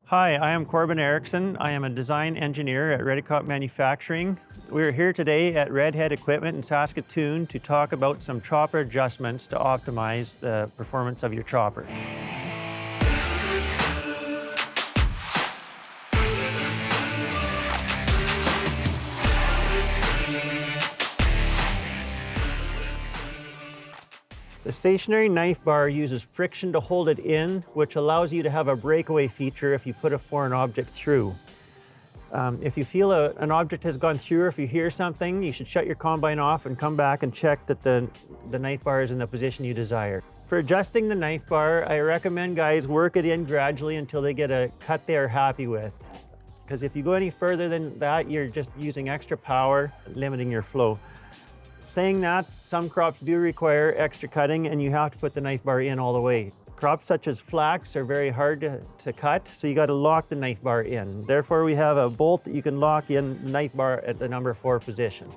Hi, I am Corbin Erickson. I am a design engineer at Redekop Manufacturing. We're here today at Redhead Equipment in Saskatoon to talk about some chopper adjustments to optimize the performance of your chopper. The stationary knife bar uses friction to hold it in, which allows you to have a breakaway feature if you put a foreign object through. If you feel an object has gone through, or if you hear something, you should shut your combine off and come back and check that the knife bar is in the position you desire. For adjusting the knife bar, I recommend guys work it in gradually until they get a cut they are happy with. Because if you go any further than that, you're just using extra power, limiting your flow. Saying that, some crops do require extra cutting and you have to put the knife bar in all the way. Crops such as flax are very hard to cut, so you got to lock the knife bar in. Therefore, we have a bolt that you can lock in the knife bar at the number 4 position.